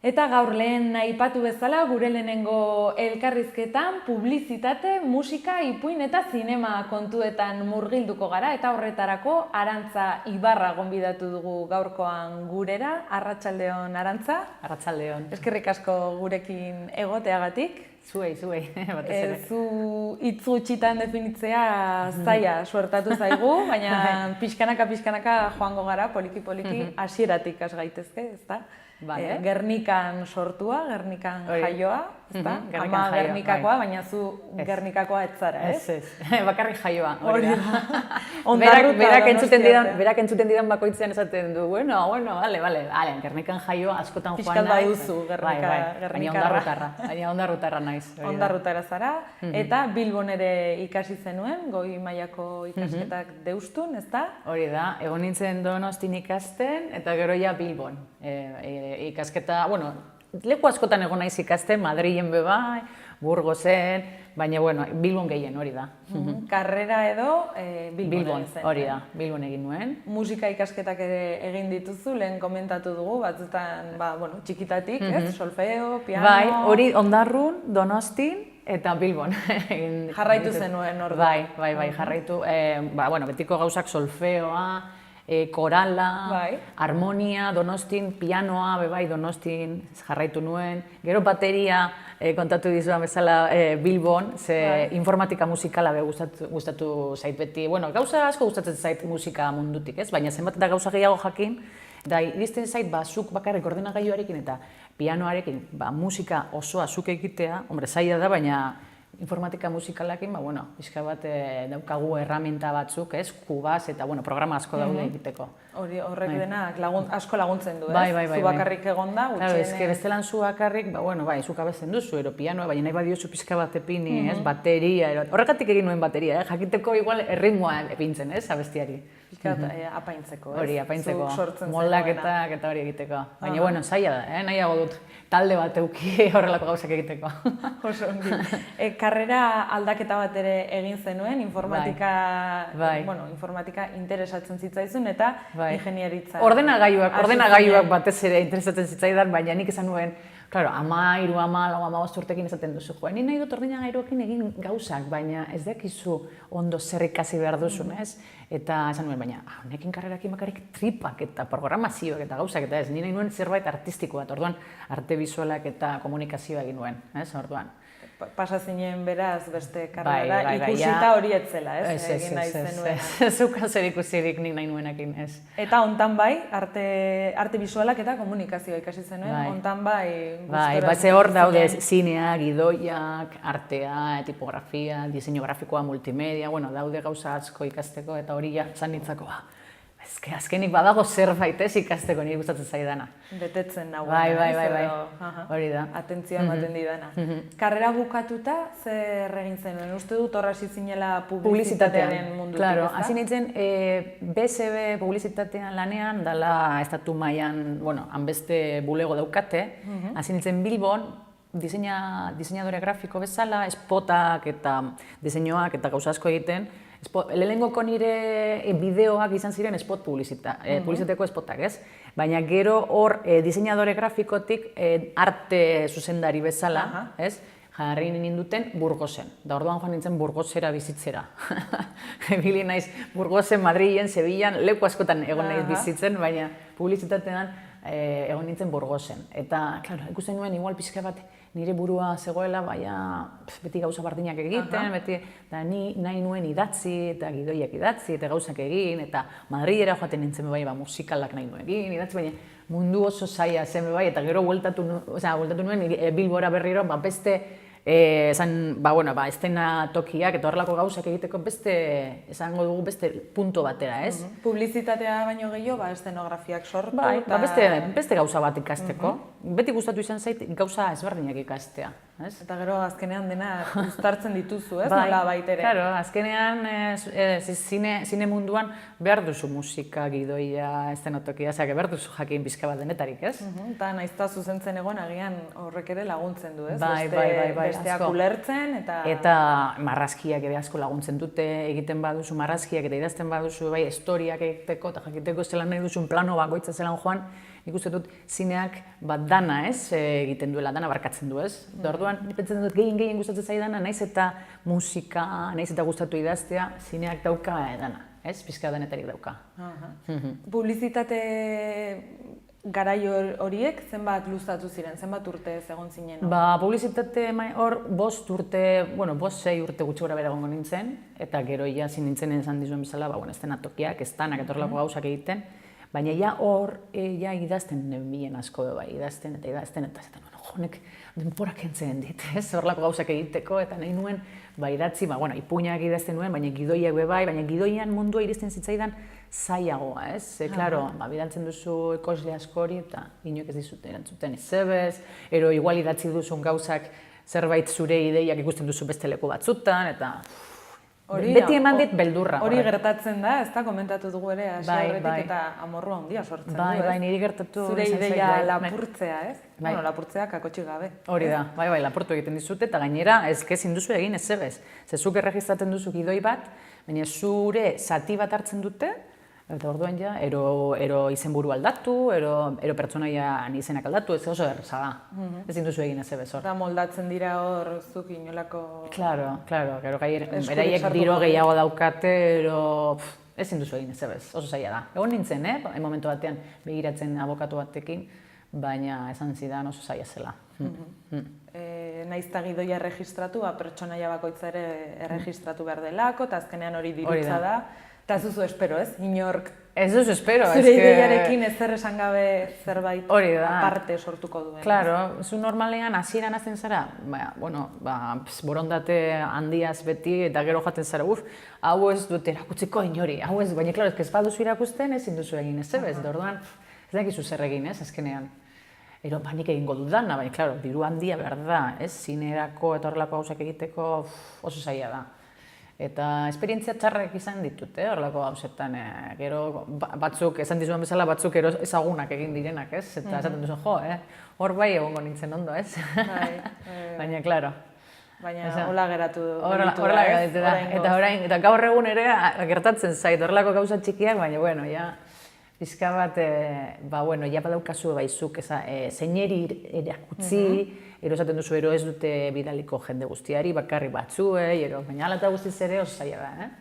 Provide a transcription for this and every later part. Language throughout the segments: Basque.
Eta gaur lehen aipatu bezala gure lehenengo elkarrizketan publizitate, musika, ipuin eta zinema kontuetan murgilduko gara eta horretarako Arantza Ibarra gonbidatu dugu gaurkoan gurera. Arratsaldeon Arantza. Arratsaldeon. Eskerrik asko gurekin egoteagatik. Zuei, batez ere. Zu hitz gutxitan definitzea zaila suertatu zaigu, baina pixkanaka joango gara, poliki hasieratik has gaitezke, ezta? Gernikan sortua, Gernikan jaioa, ezta? Ama Gernikakoa, baina zu Gernikakoa ez zara, ez? Ez, bakarrik jaioa, hori da. Berak entzuten didan bakoitzean esaten du, bueno, vale, Gernikan jaioa askotan joan nahi. Piskat baduzu Gernikarra. Baina ondarrutarra naiz. Ondarrutara zara, eta Bilbon ere ikasi zenuen, goi mailako ikasketak deustun, ezta? Hori da, egon nintzen Donostin ikasten, eta gero ja Bilbon. Ikasketa, leku askotan egon naiz ikasten, Madrilen bai, Burgosen, baina, Bilbon gehien, hori da. Karrera edo Bilbon zen. Hori da, Bilbon egin nuen. Musika ikasketak ere egin dituzu, lehen komentatu dugu, batzutan, txikitatik, ez? Solfeo, piano... Bai, hori Ondarrun, Donostin, eta Bilbon. Jarraitu zenuen hor. Bai, jarraitu. Betiko gauzak solfeoa, korala, harmonia, Donostin, pianoa, Donostin jarraitu nuen. Gero bateria kontatu dizuan bezala Bilbon, ze informatika musikala gustatu zait beti. Gauza asko gustatzen zait musika mundutik, ez? Baina zenbat eta gauza gehiago jakin, eta iristen zait zuk bakarrik ordenagailuarekin eta pianoarekin musika osoa zuk egitea, zaila da, baina informatika musikalakin, pixka bat daukagu erraminta batzuk, ez? Kubaz eta programa asko daude egiteko. Horrek denak asko laguntzen du, ez? Bai. Zu bakarrik egonda, gutxien... Bestelan zu bakarrik, zuk abesten duzu, pianoa, baina nahi badiozu pixka bat epini, ez? Bateria, horregatik egin nuen bateria, jakiteko igual erritmoa epintzen, ez? Abestiari. Apaintzeko, ez? Hori, apaintzeko, moldaketak eta hori egiteko. Baina, zaila da, nahiago dut talde bat euki horrelako gauzak egiteko. Oso ongi. Karrera aldaketa bat ere egin zenuen, informatika interesatzen zitzaizun eta ingenieritza. Ordenagailuak batez ere interesatzen zitzaidan, baina nik esan nuen, claro, 13, 14, 15 urtekin esaten duzu, ni nahi dut ordenagailuekin egin gauzak, baina ez dakizu ondo zer ikasi behar duzun, ez? Eta esan nuen, baina honekin karrerakin bakarrik tripak eta programazioak eta gauzak eta ez, ni nahi nuen zerbait artistiko bat, orduan arte bizualak eta komunikazioa egin nuen, ez? Orduan. Pasa zinen beraz beste karrera, ikusita hori etzela, ez? Egin nahi zenuen. Zuka zer ikusirik nik nahi nuenakin, ez. Eta hontan arte bizualak eta komunikazioa ikasi zenuen, hontan gustora. Ze hor daude zinea, gidoiak, artea, tipografia, diseinu grafikoa, multimedia, daude gauza asko ikasteko eta hori ja zan nintzako, azkenik badago zerbait ez ikasteko nire gustatzen zaidana. Betetzen nagoen. Bai. Hori da. Atentzioa ematen didana. Karrera bukatuta zer egin zenuen? Uste dut horra zinela publizitatearen mundutik, ez da? Claro, hasi nintzen BSB publizitatean lanean, dala estatu mailan, hanbeste bulego daukate, hasi nintzen Bilbon, diseinadore grafiko bezala, spotak eta diseinuak eta gauza asko egiten. Lehenengoko nire bideoak izan ziren spot publizitateko spotak, ez? Baina gero hor diseinadore grafikotik arte zuzendari bezala, ez? Jarri ninduten Burgosen. Da orduan joan nintzen Burgosera bizitzera. Ibili naiz Burgosen, Madrilen, Sevillan, leku askotan egon naiz bizitzen, baina publizitatean egon nintzen Burgosen. Eta, ikusten nuen, igual pixka bat nire burua zegoela, beti gauza bardinak egiten, eta ni nahi nuen idatzi, eta gidoiak idatzi, eta gauzak egin, eta Madrilera joaten nintzen musikalak nahi nuen egin, idatzi, baina mundu oso zaila zen eta gero bueltatu nuen Bilbora berriro, beste estena tokiak eta horrelako gauzak egiteko esango dugu beste punto batera, ez? Publizitatea baino gehiago, estenografiak sortu. Beste gauza bat ikasteko. Beti gustatu izan zait gauza ezberdinak ikastea. Eta gero azkenean dena uztartzen dituzu, ez? Nola baitere. Claro, azkenean zine munduan behar duzu musika, gidoia, estenotokia, behar duzu jakin pixka bat denetarik, ez? Eta naizta zuzentzen egon agian horrek ere laguntzen du, ez? Besteak asko. Ulertzen eta marrazkiak ere asko laguntzen dute, egiten baduzu marrazkiak eta idazten baduzu historiak egiteko eta jakiteko zelan nahi duzun plano bakoitza zelan joan, nik uste dut zineak dana egiten duela, dana barkatzen du, ez? Orduan, nik pentsatzen dut gehien gustatzen zaidana, naiz eta musika, naiz eta gustatu idaztea, zineak dauka dana, ez? Pizka denetarik dauka. Publizitate garai horiek zenbat luzatu ziren, zenbat urte egon zinen? Publizitate hor 5 urte, 6 urte gutxi gora bera egongo nintzen, eta gero ia zin nintzen esan dizuen bezala, ez dena tokiak, ez danak etorlako gauzak egiten, baina ja hor, ja idazten nenbien asko bai, idazten, eta zaten, honek denpora kentzen dit, ez, horlako gauzak egiteko, eta nahi nuen, idatzi, ipuinak idazten nuen, baina gidoiak bai, baina gidoian mundua iristen zitzaidan zailagoa, ez? Klaro, bidaltzen duzu ekosle askori, eta inoek ez dizut erantzuten ezebez, ero igual idatzi duzun gauzak zerbait zure ideiak ikusten duzu beste leku batzutan, eta beti eman dit beldurra. Hori gertatzen da, ez da, komentatu dugu ere, hasi horretik eta amorrua handia sortzen du, ez? Bai, niri gertatu... Zure ideia lapurtzea, ez? Bueno, lapurtzea kakotxik gabe. Hori da, bai, lapurtu egiten dizute, eta gainera, ezin duzu egin ezebez. Zezuk erregistratzen duzu gidoi bat, baina zure zati bat hartzen dute, eta orduan ja, ero izenburu aldatu, ero pertsonaian izenak aldatu, ez oso erraza da. Ezin duzu egin ezebez hor. Eta moldatzen dira hor zuk inolako... Claro, beraiek diro gehiago daukate, ezin duzu egin ezebez, oso zaila da. Egon nintzen, momentu batean begiratzen abokatu batekin, baina esan zidan oso zaila zela. Naizta gidoia erregistratu, pertsonaia bakoitza ere erregistratu behar delako, eta azkenean hori dirutza da. Eta ez duzu espero, ez? Inork... Ez duzu espero, ez zure ideiarekin ezer esan gabe zerbait aparte sortuko duen. Claro, zu normalean hasieran hasten zara, borondate handiaz beti, eta gero jaten zara, hau ez dut erakutziko inori, hau ez, baina, klaro, ez baduzu irakusten, ezin duzu egin ezebez, eta orduan, ez dakizu zer egin, ez, azkenean. Ero, nik egingo dudana, baina, klaro, diru handia behar da, ez, zinerako eta horrelako gauzak egiteko oso zaila da. Eta esperientzia txarrak izan ditut, horrelako gauzetan, gero batzuk, esan dizuen bezala, batzuk ezagunak egin direnak, ez? Eta esaten duzu, hor bai egongo nintzen ondo, ez? Baina, klaro. Baina hola geratu Horrela geratu da, eta orain, eta gaur egun ere gertatzen zait, horrelako gauza txikiak, baina, bueno, ja, pizka bat, ja badaukazu baizuk, zeineri erakutzi, ero esaten duzu, ero ez dute bidaliko jende guztiari, bakarri batzuei, baina ala eta guztiz ere oso zaila da,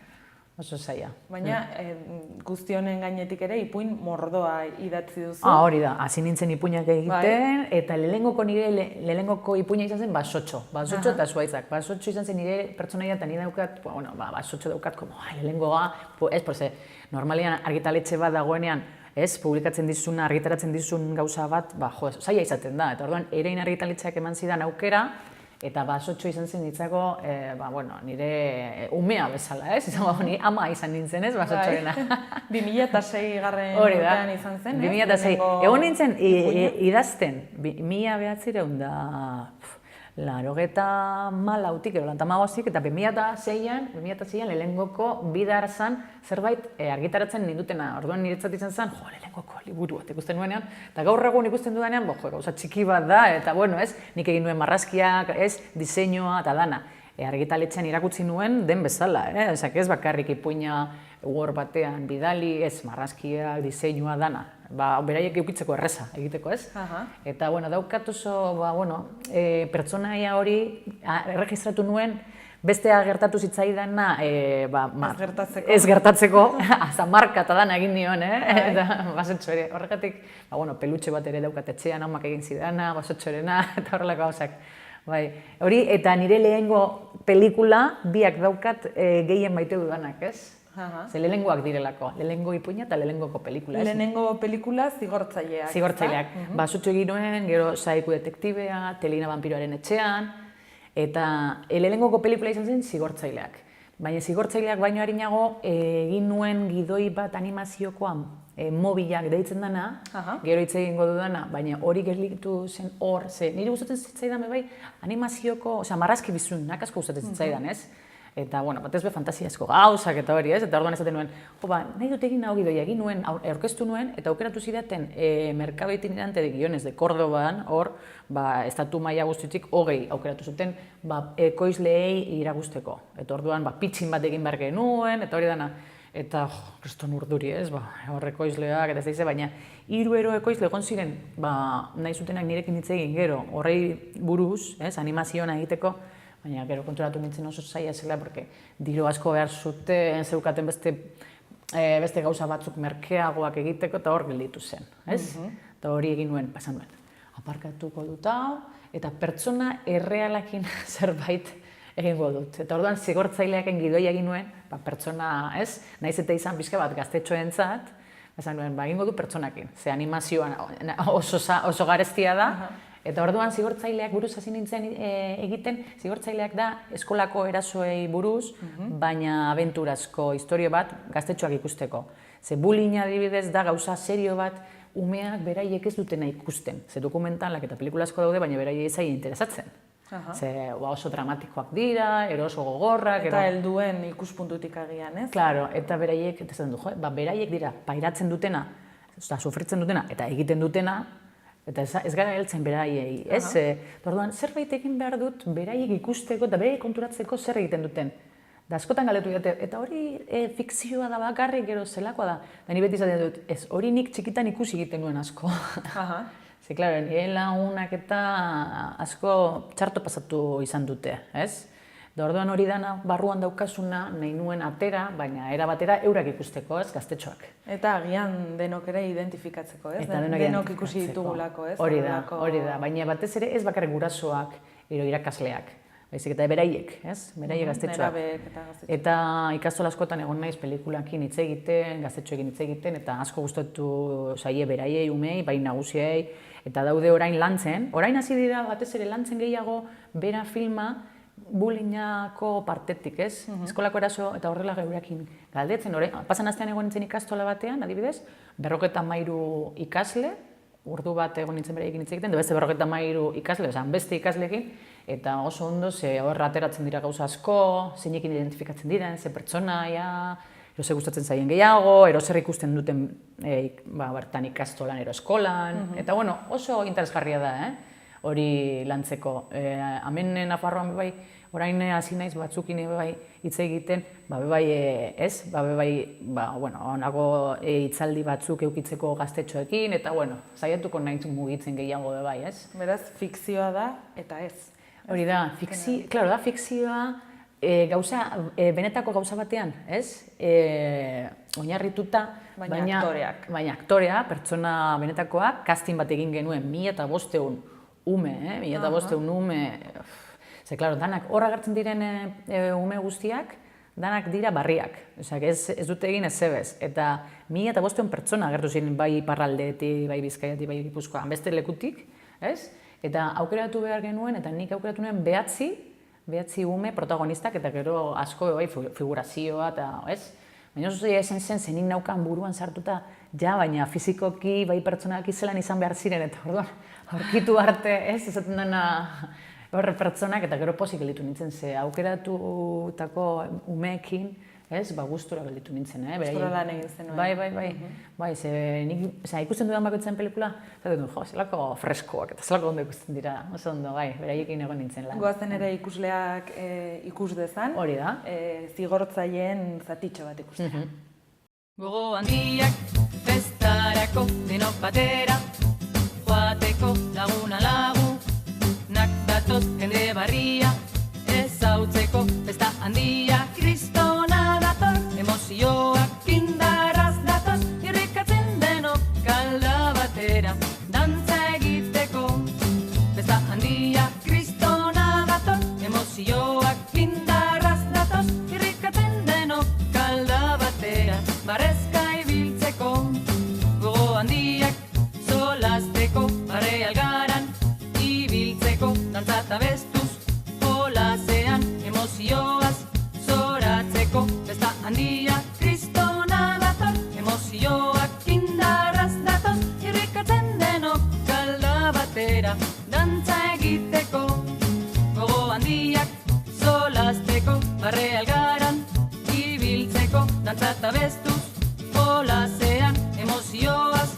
oso zaila. Baina guzti honen gainetik ere ipuin mordoa idatzi duzu. Hori da, hasi nintzen ipuinak egiten, eta lehenengoko ipuina izan zen basotxo eta zuaitzak. Basotxo izan zen nire pertsonaia eta nire daukat, basotxo daukat, lehenengoa, ez, normalean argitaletxe bat dagoenean, ez, publikatzen dizun, argitaratzen dizun gauza bat, zaila izaten da. Eta orduan, erein argitaletxeak eman zidan aukera, eta basotxo izan zen ditzako, nire umea bezala, ez? Ni ama izan nintzen, ez, basotxoena. 2006 urtean izan zen, ez? 2006. Egon nintzen idazten, 1994 lautik, eta 2006an lehengoko bidar zan zerbait argitaratzen nindutena. Orduan niretzat izan zen, lehengoko liburu bat ikusten nuenean, eta gaur egun ikusten dudanean, gauza txiki bat da, eta nik egin nuen marrazkiak, diseinua eta dana. Argitaletxean irakutsi nuen den bezala, ez bakarrik ipuina Word batean bidali, ez marrazkiak, diseinua dana. Beraiek eukitzeko erreza egiteko, ez? Eta, daukat oso, pertsonaia hori erregistratu nuen, bestea gertatu zitzaidana, ez gertatzeko, marka eta dana egin nion, eta basotxo ere, horregatik, pelutxe bat ere daukat etxean, amak egin zidana, basotxorena, eta horrelako gauzak. Hori, eta nire lehengo pelikula biak daukat gehien maite dudanak, ez? Ze lehengoak direlako, lehengo ipuina eta lehengoko pelikula. Lehengo pelikula zigortzaileak. Zigortzaileak. Basotxo egin nuen, gero Saiku detektibea, Telina vampiroaren etxean, eta lehengoko pelikula izan zen zigortzaileak. Baina zigortzaileak baino harinago egin nuen gidoi bat animaziokoan mobilak deitzen dana, gero hitz egingo dudana, baina hori gelditu zen hor, ze niri gustatzen zitzaidan animazioko, marrazki bizunak asko gustatzen zitzaidan, ez? Eta, batez be fantasiazko gauzak eta hori, ez? Eta orduan esaten nuen, nahi dut egin hau gidoia, egin nuen, aurkeztu nuen, eta aukeratu zidaten Merkado Itinerante de Guiones de Cordoban, hor, estatu maila guztitik 20 aukeratu zuten, ekoizleei iragusteko. Eta orduan, pitchin bat egin behar genuen, eta hori dana. eta kriston urduri, ez, horrekoizleak, eta ez daize, baina 3 ekoizle egon ziren, nahi zutenak nirekin hitz egin gero, horrei buruz, animazioan egiteko, baina gero konturatu nintzen oso zaila zela, porque diru asko behar zuten, zeukaten beste gauza batzuk merkeagoak egiteko, eta hor gelditu zen, ez? Eta hori egin nuen, pasan nuen, aparkatuko dut hau, eta pertsona errealakin zerbait egingo dut. Eta orduan zigortzaileaken gidoia egin nuen, pertsona, ez? Naiz eta izan pixka bat gaztetxoentzat, esan nuen, egingo du pertsonakin, ze animazioan oso gareztia da, eta orduan zigortzaileak buruz hasi nintzen egiten, zigortzaileak da eskolako erasoei buruz, baina abenturazko istorio bat gaztetxoak ikusteko. Ze bullying adibidez da gauza serio bat umeak beraiek ez dutena ikusten. Ze dokumentalak eta pelikulasko daude, baina beraiek ez zaie interesatzen. Ze oso dramatikoak dira, eroso gogorrak. Eta helduen ikuspuntutik agian, ez? Klaro, eta beraiek, eta zaten du, beraiek dira, pairatzen dutena, sufritzen dutena, eta egiten dutena, eta ez gara heltzen beraiei, ez? Orduan, zerbait egin behar dut beraiek ikusteko eta beraiek konturatzeko zer egiten duten. Da askotan galetu dute, eta hori fikzioa da bakarrik gero zelakoa da. Da ni beti izaten dut, ez hori nik txikitan ikusi egiten nuen asko. Ze, klaro, nire lagunak eta asko txarto pasatu izan dute, ez? Da orduan hori dana barruan daukasuna nahi nuen atera, baina era batera eurak ikusteko, ez, gaztetxoak. Eta agian denok ere identifikatzeko, ez? Denok ikusi ditugulako, ez? Hori da, baina batez ere ez bakarrik gurasoak, irakasleak. Baizik eta beraiek, ez? Beraiek gaztetxoak. Eta ikastola askotan egon naiz pelikulakin hitz egiten, gaztetxoekin hitz egiten, eta asko gustatu zaie beraiei, umei, bai nagusiei, eta daude orain lantzen. Orain hasi dira batez ere lantzen gehiago bera filma bullyingako partetik, ez? Eskolako eraso eta horrela geurekin galdetzen. Pasan astean egon nintzen ikastola batean, adibidez, 53 ikasle, ordu bat egon nintzen beraiekin hitz egiten, beste 53 ikasle, beste ikasleekin, eta oso ondo hor ateratzen dira gauza asko, zeinekin identifikatzen diren, ze pertsonaia, ze gustatzen zaien gehiago, zer ikusten duten bertan ikastolan, eskolan, eta oso interesgarria da, hori lantzeko. Hemen Nafarroan bai, orain hasi naiz batzukin bai hitz egiten, honako hitzaldi batzuk eukitzeko gaztetxoekin, eta saiatuko naiz mugitzen gehiago bai, ez? Beraz, fikzioa da eta ez. Hori da, fikzioa benetako gauza batean, ez? Oinarrituta, baina aktorea, pertsona benetakoak, casting bat egin genuen 1500 ume, 1500 ume, ze, klaro, danak hor agertzen diren ume guztiak, danak dira barriak, ez dute egin ez zebez, eta 1500 pertsona agertu ziren bai Iparraldetik, bai Bizkaiatik, bai Gipuzkoan, beste lekutik, ez? Eta aukeratu behar genuen, eta nik aukeratu nuen behatzi ume protagonistak, eta gero asko bai figurazioa, eta ez? Baina oso zaila esan zen, zenik naukan buruan sartuta, baina fizikoki bai pertsonak izelan izan behar ziren, eta orduan aurkitu arte, ez? Ezaten dena horre pertsonak, eta gero pozik gelditu nintzen, ze aukeratutako umeekin, ez, gustura gelditu nintzen, Gustura lan egin zenuen. Bai, ze ikusten dudan bakoitzen pelikula, zaten du, zelako freskoak, eta zelako ondo ikusten dira, oso ondo, beraiekin egon nintzen lan. Goazen ere ikusleak ikus dezan, hori da, zigortzaileen zatitxo bat ikustera. Gogo handiak, festarako, denok batera, joateko laguna lagu, nak datoz jende barria, ezautzeko festa handia, kristona dator, emozioak indarraz datoz, irrikatzen denok alda batera, dantza egiteko, festa handia, kristona dator, emozioak indarraz datoz, irrikatzen denok alda batera, barrezka ibiltzeko, gogo handiak, solasteko, barre algaran, ibiltzeko, dantza eta bestuz, jolasean, emozioaz, zoratzeko, festa handia, kristona dator, emozioak indarraz datoz, irrikatzen denok alda batera, dantza egiteko, gogo handiak, solasteko, barre algaran, ibiltzeko, dantza eta bestuz, jolasean, emozioaz,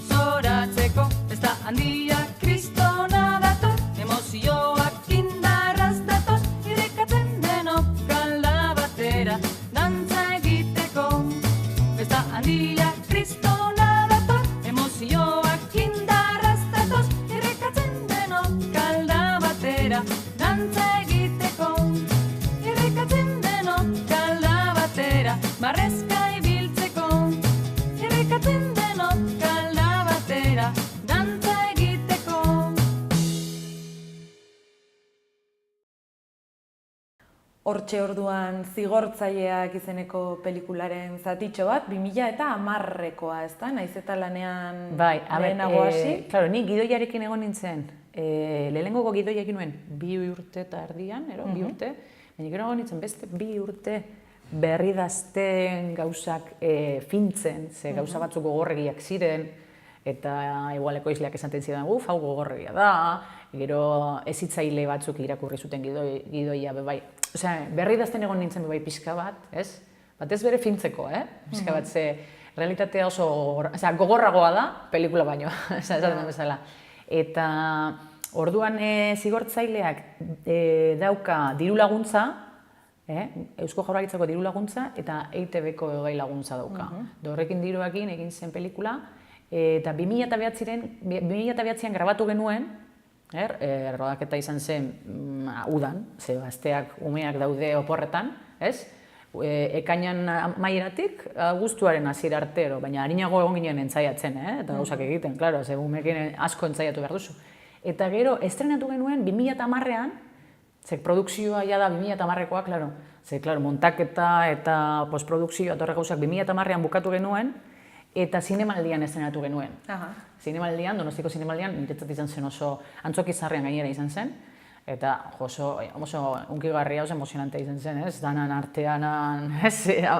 zoratzeko, festa handia, kristona dator, emozioak indarraz datoz, irrikatzen denok alda batera, dantza egiteko. Hortxe orduan Zigortzaileak izeneko pelikularen zatitxo bat, 2010koa, ez da? Naiz eta lanean lehenago hasi? Claro, ni gidoiarekin egon nintzen, lehenengoko gidoia egin nuen 2 urte eta erdian, 2 urte, baina gero egon nintzen beste 2 urte berridazten gauzak fintzen, ze gauza batzuk gogorregiak ziren, eta igualeko izleak esaten zidan, hau gogorregia da, gero ezitzaile batzuk irakurri zuten gidoia bebai. Osea, berridazten egon nintzen bebai pixka bat, ez? Batez bere fintzeko, pixka bat, ze realitatea oso gogorragoa da, pelikula baino, esaten bezala. Eta orduan Zigortzaileak dauka diru laguntza, Eusko Jaurlaritzako diru laguntza eta EITB-ko gai laguntza dauka. Horrekin diruakin egin zen pelikula, eta 2009an grabatu genuen, rodaketa izan zen udan, ze gazteak, umeak daude oporretan, ez? Ekainan amaieratik, abuztuaren hasiera artero, baina harinago egon ginen entzaiatzen, eta gauzak egiten, klaro, ze umeekin asko entzaiatu behar duzu. Eta gero, estrenatu genuen 2010an, ze produkzioa ja da 2010koa, klaro, ze, klaro, montaketa eta postprodukzioa eta horrek gauzak 2010an bukatu genuen, eta zinemaldian estrenatu genuen. Zinemaldian, Donostiako zinemaldian, niretzat izan zen oso Antzokizarrean gainera izan zen, eta oso unkigarria, oso emozionantea izan zen, ez? Danan artean,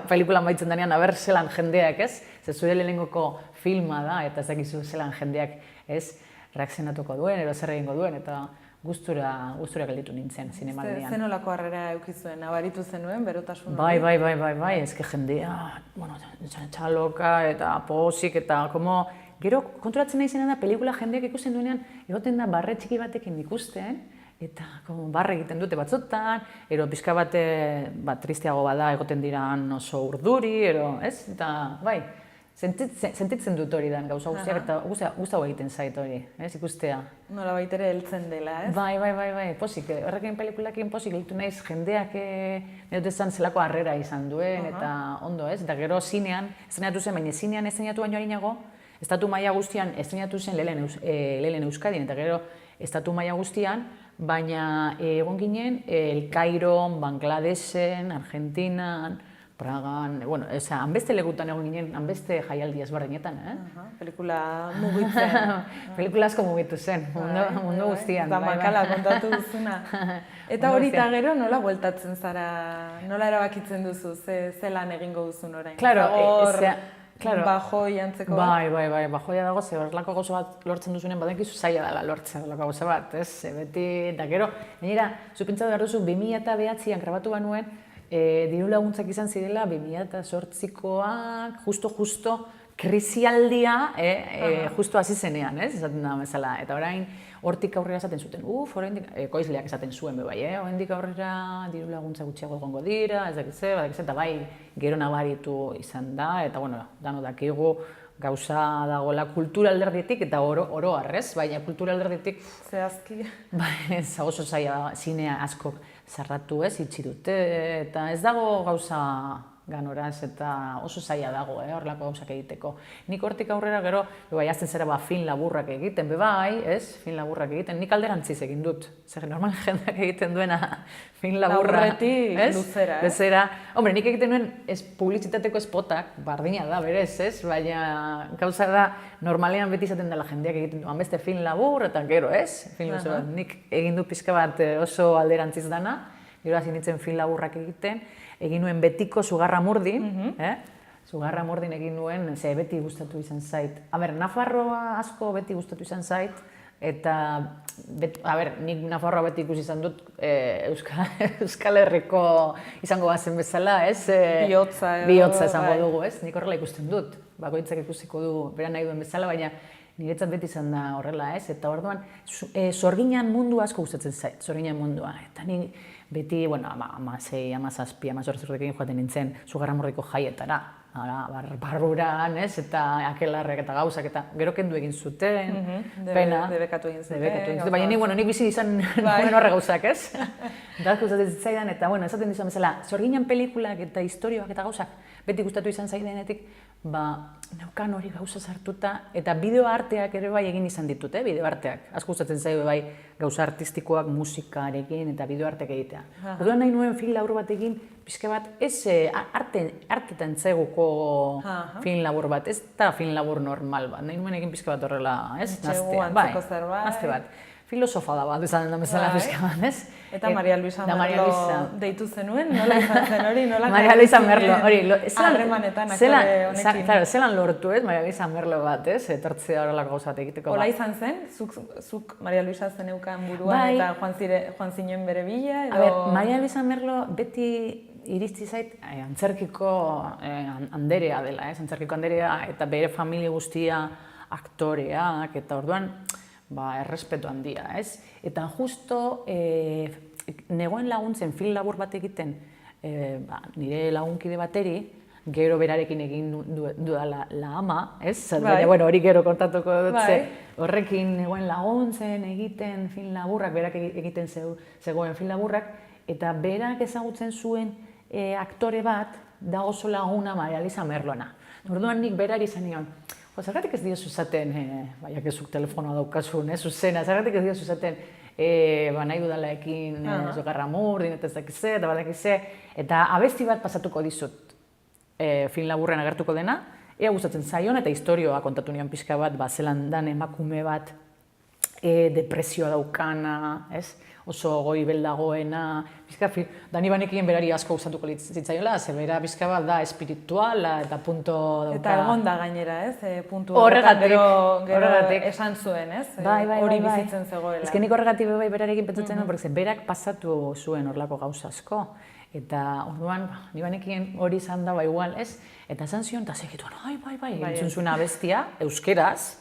pelikulan baitzen denean, aber zelan jendeak, ez? Ze zure lehenengoko filma da, eta ez dakizu zelan jendeak, ez? Reakzionatuko duen, ero zer egingo duen, eta gustura gelditu nintzen zinemaldian. Zenolako harrera eukizuen, abaritu zenuen, berotasun hori? Bai, ezke jendea, txaloka eta posik eta gero konturatzen nahi zena da, pelikula jendeak ikusten duenean, egoten da barre txiki batekin ikusten, eta barre egiten dute batzotan, ero pixka bat tristeago bada egoten diran oso urduri, ez? Eta bai, sentitzen dut hori dan gauza guztiak eta guztago egiten zait hori, ikustea. Nola baitere heltzen dela, ez? Bai, posik, horrekin pelikulakin posik elitu naiz jendeak neotezan zelako harrera izan duen eta ondo, ez? Eta gero zinean, estrenatu zen, baina zinean estrenatu baino harinago, estatu maila guztian estrenatu zen Lelen Euskadin, eta gero estatu maila guztian, baina egon ginen El Cairon, Bangladesen, Argentinan, Pragan, hanbeste lekutan egon ginen, hanbeste jaialdi ezberdinetan, Pelikula mugitzen. Pelikula asko mugitu zen, mundu guztian. Eta makala kontatu duzuna. Eta hori eta gero nola bueltatzen zara, nola erabakitzen duzu, zelan egingo duzun orain? Claro, bajoi antzeko bat? Bai, bajoia dago, ze horrelako gauza bat lortzen duzunen badekizu zaila dela lortzen horrelako gauza bat, ez? Beti, eta gero, gainera, zupentzatu behar duzu, 2009an grabatu banuen, diru laguntzak izan zirela 2008koak, justo, krisialdia, justo hasi zenean, ez? Esaten da bezala, eta orain, hortik aurrera esaten zuten, oraindik, ekoizleak esaten zuen bai, oraindik aurrera diru laguntza gutxiago egongo dira, ez dakitze, eta bai, gero nabaritu izan da, eta bueno, dano dakigu gauza dagoela kultura alderditik eta oro harrez, baina kultura alderditik zehazki. Bai, oso zaila da, zinea asko zarratu ez, itxi dute, eta ez dago gauza ganoraz eta oso zaila dago, horrelako gauzak egiteko. Nik hortik aurrera gero, azten zera film laburrak egiten, bai, ez? Film laburrak egiten, nik alderantziz egin dut. Zer, normal jendeak egiten duena film laburra. Laburretik luzera, ez? Bezera. Hombre, nik egiten duen publizitateko spotak, bardina da, berez, ez? Baina gauza da, normalean beti izaten dela jendeak egiten duan beste film labur, eta gero, ez? Film oso bat, nik egin du pixka bat oso alderantziz dana, gero hasi nintzen film laburrak egiten, egin nuen Betiko Sugarramurdin, Sugarramurdin egin nuen, ze beti gustatu izan zait. Nafarroa asko beti gustatu izan zait, eta, nik Nafarroa beti ikusi izan dut Euskal Herriko izango bazen bezala, ez? Bihotza izango dugu, ez? Nik horrela ikusten dut, bakoitzak ikusiko du bera nahi duen bezala, baina niretzat beti izan da horrela, ez? Eta orduan, Sorginan mundua asko gustatzen zait, Sorginan mundua. Eta ni beti, 16, 17 urtekin joaten nintzen Sugarramurdiko jaietara. barruran, ez, eta akelarrek eta gauzak, eta gero kendu egin zuten, pena. Debekatu egin zuten. Baina nik bizi izan nuen horre gauzak, ez? Eta gustatzen zitzaidan, eta esaten dizuen bezala, zorginan pelikulak eta historioak eta gauzak, beti gustatu izan zaidenetik, neukan hori gauza sartuta, eta bideo arteak ere bai egin izan ditut, bideo arteak. Asko gustatzen zaigu bai gauza artistikoak, musikarekin eta bideo arteak egitea. Orduan nahi nuen film labur bat egin, pixka bat, ez artetan zeguko film labur bat, ez da film labur normal bat. Nahi nuen egin pixka bat horrela, ez? Antzeko zerbait. Nazte bat. Filosofa da bat, izan da bezala pixka bat, ez? Eta Maria Luisa Merlo deitu zenuen, nola izan zen hori? Maria Luisa Merlo, hori, harremanetan aktore honekin. Zelan lortu, ez? Maria Luisa Merlo bat, ez? Etortzea horrelako gauzat egiteko. Hola izan zen? Zuk Maria Luisa zeneukan buruan eta joan zinen bere bila? A ber, Maria Luisa Merlo beti iritsi zait antzerkiko anderea dela, ez? Antzerkiko anderea eta bere familia guztia aktoreak eta orduan errespetu handia, ez? Eta justo negoen laguntzen film labur bat egiten nire lagunkide bateri, gero berarekin egin dudala la ama, ez? Baina, hori gero kontatuko dut, horrekin negoen laguntzen egiten film laburrak, berak egiten zegoen film laburrak, eta berak ezagutzen zuen aktore bat, da oso laguna Maria Luisa Merlona. Orduan nik berari izan nion, zergatik ez diozu zaten, baiak ezuk telefonoa daukasun, zuzena, zergatik ez diozu zaten, nahi dudalaekin Zugarramurdin, eta ez dakize, eta badakize, eta abesti bat pasatuko dizut film laburren agertuko dena, ea gustatzen zaion, eta historioa kontatu nion pixka bat, zelandan emakume bat depresioa daukana, ez? Oso goibel dagoena, Dani Banekien berari asko gustatuko zitzaiola, ze bera pixka bat da espirituala eta punto dauka. Eta egon da gainera, ez? Puntu horretan gero esan zuen, ez? Hori bizitzen zegoela. Ez que nik horregatik berarekin pentsatzen dut, porque berak pasatu zuen horlako gauza asko. Eta orduan, Dani Banekien hori izan da igual, ez? Eta esan zion, eta segituan, entzun zuen abestia, euskeraz,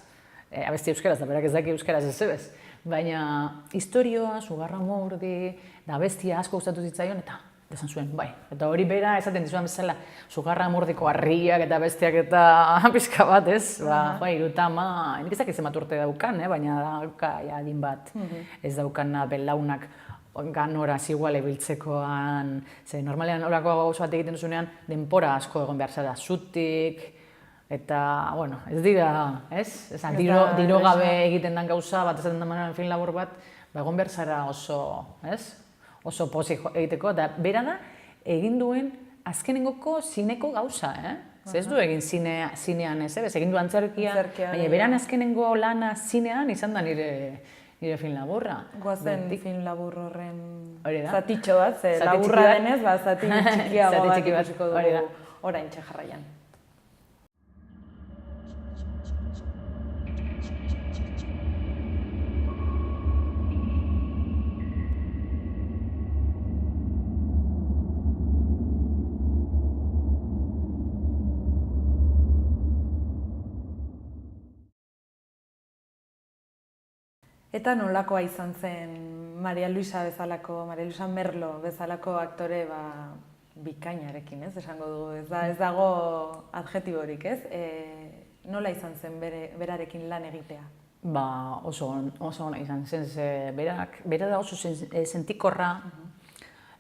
abestia euskeraz, da berak ez daki euskeraz ez zebez. Baina historioa, Zugarramurdi, da abestia asko gustatu zitzaion, eta esan zuen, Eta hori bera esaten dizuan bezala, Zugarramurdiko harriak eta bestiak eta pixka bat, ez? Irutama, nik ez dakit zenbat urte daukan, baina dauka adin bat ez daukana belaunak ganoraz igual ebiltzekoan, ze normalean horako gauza bat egiten duzunean, denpora asko egon behar zara zutik, eta, ez dira, ez? Diro gabe egiten den gauza, bat esaten den maneran film labur bat, egon behar zara oso, ez? Oso pozik egiteko, eta bera da, egin duen azkenengoko zineko gauza, Ez du egin zinean ez, egin du antzerkian, baina beran azkenengo lana zinean izan da nire film laburra. Goazen film labur horren zatitxo bat, ze laburra denez, zati txikiago bat ikusiko dugu orain jarraian. Eta nolakoa izan zen Maria Luisa Merlo bezalako aktore bikainarekin, ez? Esango dugu, ez dago adjetiborik, ez? Nola izan zen berarekin lan egitea? Oso ona izan zen, bera da oso sentikorra,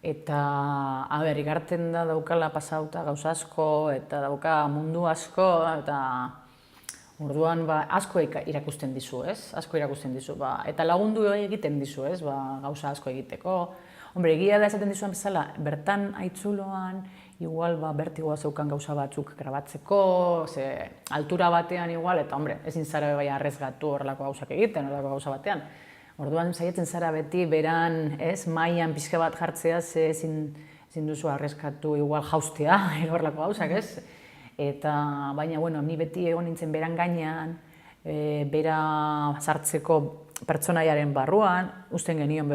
eta igartzen da daukala pasauta gauza asko, eta dauka mundu asko, eta orduan asko irakusten dizu, ez? Asko irakusten dizu, eta lagundu egiten dizu, ez? Gauza asko egiteko. Hombre, egia da esaten dizuan bezala, bertan aitzuloan, igual bertigoa zeukan gauza batzuk grabatzeko, ze altura batean igual, eta hombre, ezin zara arrezgatu horrelako gauzak egiten, horrelako gauza batean. Orduan, saiatzen zara beti, beran, ez? Mailan pixka bat jartzea, ze ezin duzu arrezgatu igual jaustea, horrelako gauzak, ez? Baina, ni beti egon nintzen beran gainean, bera sartzeko pertsonaiaren barruan, usten genion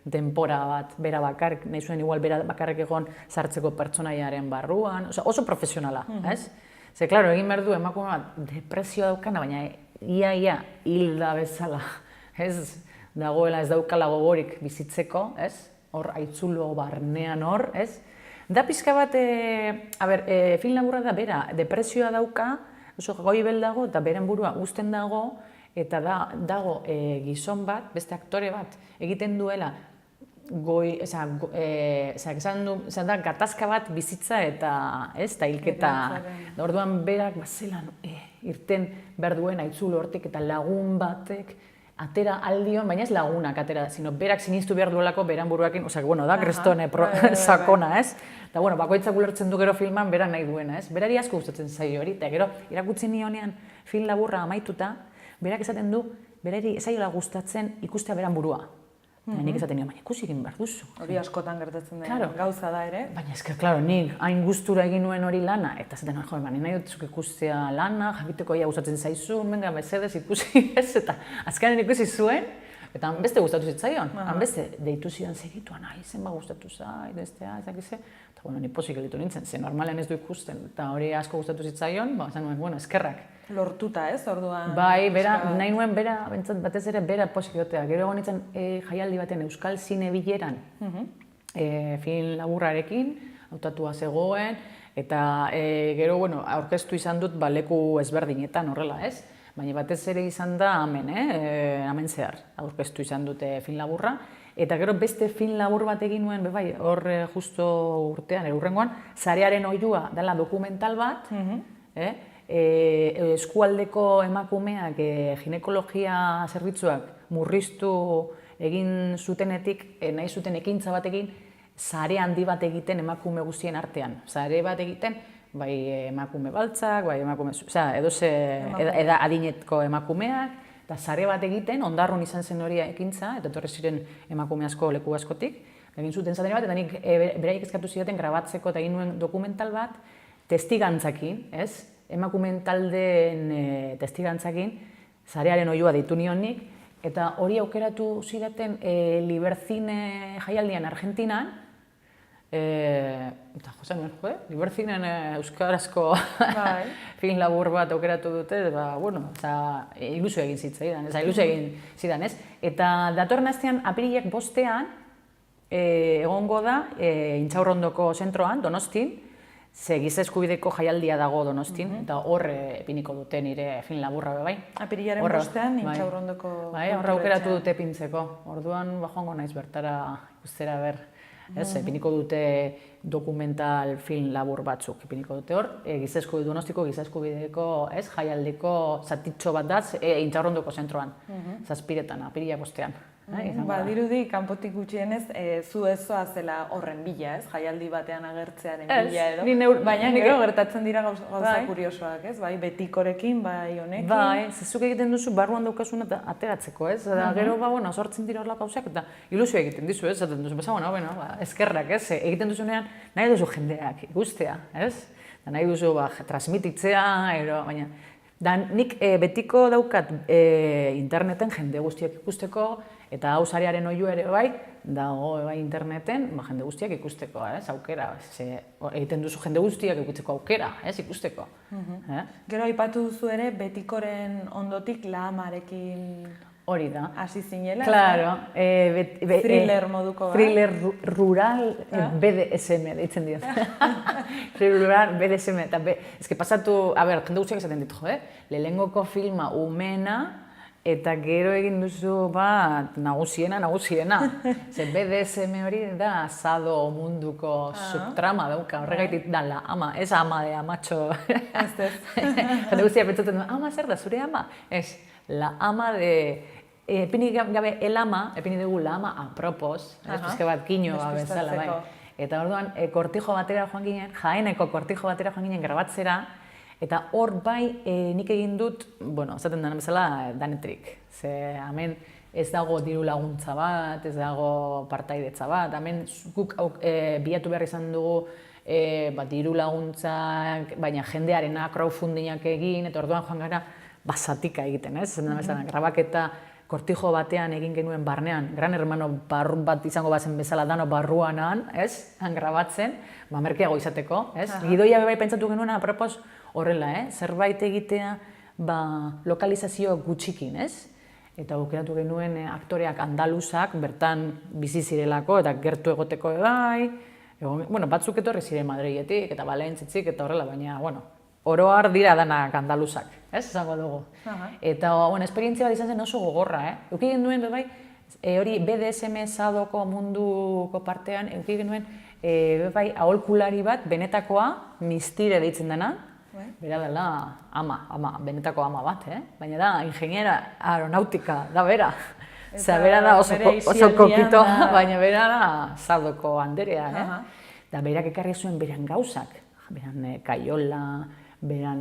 denpora bat, bera bakarrik, nahi zuen igual bera bakarrik egon sartzeko pertsonaiaren barruan, oso profesionala, ez? Ze, klaro, egin behar du emakume bat depresioa daukana, baina ia hilda bezala, ez? Dagoela ez daukala gogorik bizitzeko, ez? Hor aitzulo barnean hor, ez? Da pixka bat, film laburra da, bera, depresioa dauka, oso goibel dago, eta beren burua uzten dago, eta dago gizon bat, beste aktore bat, egiten duela, da gatazka bat bizitza eta hilketa. Orduan berak bazelan irten behar duena itzulo hortik eta lagun batek atera aldion, baina ez lagunak atera, sino berak sinistu behar duelako beran buruakin, da krestone sakona, ez? Eta, bakoitzak ulertzen du gero filman berak nahi duena, ez? Berari asko gustatzen zaio hori, eta gero irakutzen nionean film laburra amaituta, berak esaten du, berari esaiola gustatzen ikustea beran burua. Nik esaten nio, baina ikusi egin behar duzu. Hori askotan gertatzen den gauza da ere. Baina esker, klaro, nik hain gustura egin nuen hori lana, eta zaten hori, nahi dutzuk ikustea lana, jakiteko ia gustatzen zaizu, menga, mesedez ikusi ez, eta azkenean ikusi zuen, eta beste gustatu zitzaion, beste deitu zidan segituan, zenba gustatu zait, ezakize, eta ni pozik elitu nintzen, ze normalean ez du ikusten, eta hori asko gustatu zitzaion, esan nuen, eskerrak. Lortuta, ez, orduan? Bai, nahi nuen bera, batez ere bera posik egotea. Gero egon nintzen jaialdi baten Euskal Zine Bileran film laburrarekin, hautatua zegoen, eta gero, aurkeztu izan dut leku ezberdinetan horrela, ez? Baina batez ere izan da hemen zehar, aurkeztu izan dute film laburra. Eta gero beste film labur bat egin nuen, hor justo urtean, urrengoan, Sarearen oihua dela dokumental bat, eskualdeko emakumeak ginekologia zerbitzuak murriztu egin zutenetik, nahi zuten ekintza bat egin, sare handi bat egiten emakume guztien artean. Sare bat egiten, bai emakume baltzak, bai emakume, adinetko emakumeak, eta sare bat egiten, Ondarrun izan zen hori ekintza, eta etorri ziren emakume asko leku askotik, egin zuten sare bat, eta nik beraiek eskatu zidaten grabatzeko eta egin nuen dokumental bat, testigantzakin, ez? Emakumeen taldeen testigantzakin, Sarearen oihua deitu nionik, eta hori aukeratu zidaten Libercine jaialdian Argentinan, eta josan nuen, Libercinen euskarazko film labur bat aukeratu dute, ilusio egin zitzaidan, ez? Eta datorren astean, apirilak 5ean, egongo da, Intxaurrondoko zentroan, Donostin, ze giza eskubideko jaialdia dago Donostin, eta hor epiniko dute nire film laburra bai. Apirilaren 5ean, Intxaurrondoko... Bai, horra aukeratu dute epintzeko. Orduan, joango naiz bertara ikustera ber. Epiniko dute dokumental film labur batzuk, epiniko dute hor. Donostiko giza eskubideko jaialdiko zatitxo bat da, Intxaurrondoko zentroan, 7etan, apirilak 5ean. Dirudi, kanpotik gutxienez, zu ez zela horren bila, ez? Jaialdi batean agertzearen bila edo. Baina gero gertatzen dira gauza kuriosoak, ez? Bai, betikorekin, bai honekin. Bai, zezuk egiten duzu barruan daukasuna ateratzeko, ez? Gero, sortzen dira horrela gauzak eta ilusio egiten dizu, ez? Zaten duzu, eskerrak, ez? Egiten duzunean nahi duzu jendeak ikustea, ez? Nahi duzu transmititzea, baina... Nik betiko daukat interneten jende guztiak ikusteko, eta hau Sarearen oihua ere bai, dago interneten jende guztiak ikusteko, aukera. Egiten duzu jende guztiak ikusteko aukera, ikusteko. Gero aipatu duzu ere betikoren ondotik Lahamarekin hori da. Hasi zinela. Claro. Thriller moduko. Thriller rural BDSM deitzen diot. Thriller rural BDSM. Ez que pasatu, jende guztiak esaten ditu, lehenengoko filma umena, eta gero egin duzu nagusiena. Ze BDSM hori da asado munduko subtrama dauka, horregaitik da la ama, ez ama de amatxo. Jende guztiak pentsatzen du, ama zer da, zure ama? Ez, la ama de... Epinik gabe el ama, epinik dugu la ama apropos, pizke bat kino bezala, bai. Eta orduan, kortijo batera joan ginen, Jaeneko kortijo batera joan ginen grabatzera, eta hor bai nik egin dut, zaten dena bezala, danetrik. Ze hemen ez dago diru laguntza bat, ez dago partaidetza bat, hemen guk bilatu behar izan dugu diru laguntzak, baina jendearena crowdfundingak egin, eta orduan joan gara basatika egiten, ez? Zaten dena bezala, grabaketa kortijo batean egin genuen barnean, Gran Hermano barru bat izango bazen bezala dano barruanan, ez? Grabatzen, merkeago izateko, ez? Gidoia bai pentsatu genuen apropos horrela, zerbait egitea lokalizazio gutxikin, ez? Eta aukeratu genuen aktoreak andaluzak bertan bizi zirelako eta gertu egoteko bai, Bueno, batzuk etorri ziren Madriletik eta Valentziatik eta horrela, baina, bueno, oroar dira danak andaluzak, ez, esango dugu. Eta, bueno, esperientzia bat izan zen oso gogorra, Euki genuen, bai, hori BDSM sadoko munduko partean, euki genuen, bai, aholkulari bat, benetakoa, Mistire deitzen dena, bera dela benetako ama bat, baina da, ingeniera aeronautika da bera. Osea, bera da oso kokito, baina bera da Sadoko anderea, Da berak ekarri zuen beran gauzak, beran kaiola, beran